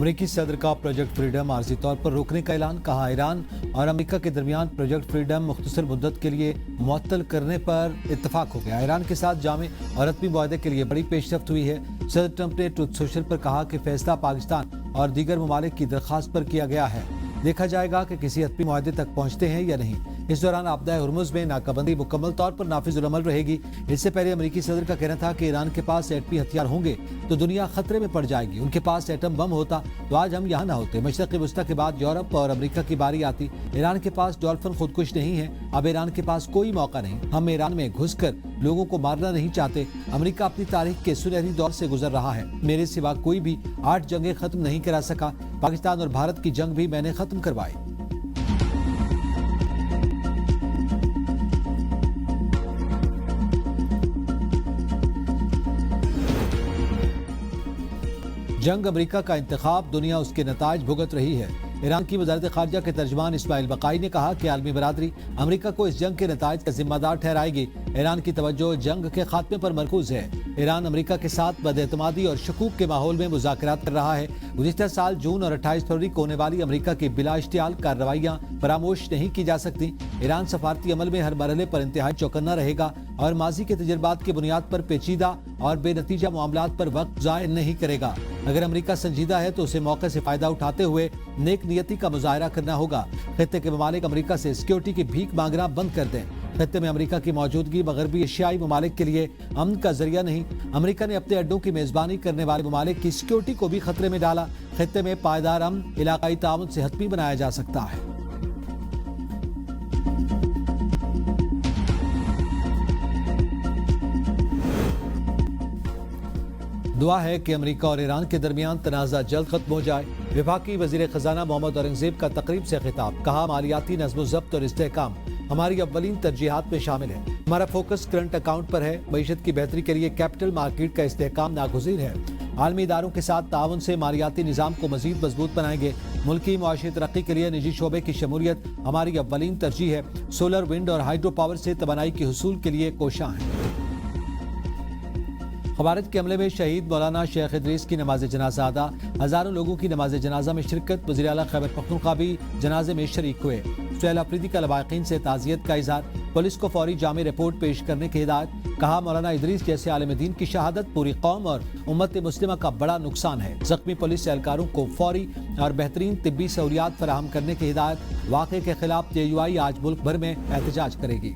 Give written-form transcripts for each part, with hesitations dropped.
امریکی صدر کا پروجیکٹ فریڈم عارضی طور پر روکنے کا اعلان، کہا ایران اور امریکہ کے درمیان پروجیکٹ فریڈم مختصر مدت کے لیے معطل کرنے پر اتفاق ہو گیا۔ ایران کے ساتھ جامع اور حتمی معاہدے کے لیے بڑی پیش رفت ہوئی ہے۔ صدر ٹرمپ نے ٹروتھ سوشل پر کہا کہ فیصلہ پاکستان اور دیگر ممالک کی درخواست پر کیا گیا ہے، دیکھا جائے گا کہ کسی حتمی معاہدے تک پہنچتے ہیں یا نہیں۔ اس دوران آبدہ ہرمز میں ناکہ بندی مکمل طور پر نافذ العمل رہے گی۔ اس سے پہلے امریکی صدر کا کہنا تھا کہ ایران کے پاس ایٹمی ہتھیار ہوں گے تو دنیا خطرے میں پڑ جائے گی، ان کے پاس ایٹم بم ہوتا تو آج ہم یہاں نہ ہوتے۔ مشرق وسطیٰ کے بعد یورپ اور امریکہ کی باری آتی۔ ایران کے پاس ڈولفن خودکش نہیں ہے، اب ایران کے پاس کوئی موقع نہیں۔ ہم ایران میں گھس کر لوگوں کو مارنا نہیں چاہتے۔ امریکہ اپنی تاریخ کے سنہری دور سے گزر رہا ہے، میرے سوا کوئی بھی 8 جنگیں ختم نہیں کرا سکا۔ پاکستان اور بھارت کی جنگ بھی میں نے ختم کروائی۔ جنگ امریکہ کا انتخاب، دنیا اس کے نتائج بھگت رہی ہے۔ ایران کی وزارت خارجہ کے ترجمان اسماعیل بقائی نے کہا کہ عالمی برادری امریکہ کو اس جنگ کے نتائج کا ذمہ دار ٹھہرائے گی۔ ایران کی توجہ جنگ کے خاتمے پر مرکوز ہے۔ ایران امریکہ کے ساتھ بد-اعتمادی اور شکوک کے ماحول میں مذاکرات کر رہا ہے۔ گزشتہ سال جون اور 28 فروری کو ہونے والی امریکہ کی بلا اشتعال کارروائیاں فراموش نہیں کی جا سکتی۔ ایران سفارتی عمل میں ہر مرحلے پر انتہائی چوکنا رہے گا اور ماضی کے تجربات کی بنیاد پر پیچیدہ اور بے نتیجہ معاملات پر وقت ضائع نہیں کرے گا۔ اگر امریکہ سنجیدہ ہے تو اسے موقع سے فائدہ اٹھاتے ہوئے نیک نیتی کا مظاہرہ کرنا ہوگا۔ خطے کے ممالک امریکہ سے سیکیورٹی کی بھیک مانگنا بند کر دیں۔ خطے میں امریکہ کی موجودگی مغربی ایشیائی ممالک کے لیے امن کا ذریعہ نہیں۔ امریکہ نے اپنے اڈوں کی میزبانی کرنے والے ممالک کی سیکیورٹی کو بھی خطرے میں ڈالا۔ خطے میں پائیدار امن علاقائی تعاون سے حتمی بنایا جا سکتا ہے۔ دعا ہے کہ امریکہ اور ایران کے درمیان تنازع جلد ختم ہو جائے۔ وفاقی وزیر خزانہ محمد اورنگزیب کا تقریب سے خطاب، کہا مالیاتی نظم و ضبط اور استحکام ہماری اولین ترجیحات میں شامل ہے۔ ہمارا فوکس کرنٹ اکاؤنٹ پر ہے۔ معیشت کی بہتری کے لیے کیپٹل مارکیٹ کا استحکام ناگزیر ہے۔ عالمی اداروں کے ساتھ تعاون سے مالیاتی نظام کو مزید مضبوط بنائیں گے۔ ملکی معاشی ترقی کے لیے نجی شعبے کی شمولیت ہماری اولین ترجیح ہے۔ سولر، ونڈ اور ہائیڈرو پاور سے توانائی کے حصول کے لیے کوشاں ہیں۔ خوارج کے حملے میں شہید مولانا شیخ ادریس کی نماز جنازہ ادا، ہزاروں لوگوں کی نماز جنازہ میں شرکت۔ وزیر اعلیٰ خیبر پختونخوا بھی جنازے میں شریک ہوئے۔ سہیل افریدی کا لواحقین سے تعزیت کا اظہار، پولیس کو فوری جامع رپورٹ پیش کرنے کی ہدایت، کہا مولانا ادریس جیسے عالم دین کی شہادت پوری قوم اور امت مسلمہ کا بڑا نقصان ہے۔ زخمی پولیس اہلکاروں کو فوری اور بہترین طبی سہولیات فراہم کرنے کی ہدایت۔ واقعے کے خلاف JUI آج ملک بھر میں احتجاج کرے گی۔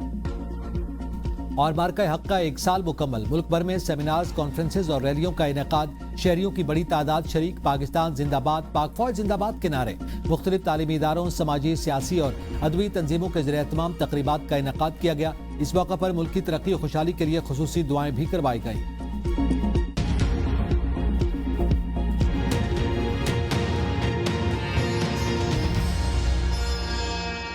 اور مارکہ حق کا 1 سال مکمل، ملک بھر میں سیمینارز، کانفرنسز اور ریلیوں کا انعقاد۔ شہریوں کی بڑی تعداد شریک۔ پاکستان زندہ باد، پاک فوج زندہ باد کے نعرے۔ مختلف تعلیمی اداروں، سماجی، سیاسی اور ادبی تنظیموں کے زیر اہتمام تقریبات کا انعقاد کیا گیا۔ اس موقع پر ملک کی ترقی و خوشحالی کے لیے خصوصی دعائیں بھی کروائی گئیں۔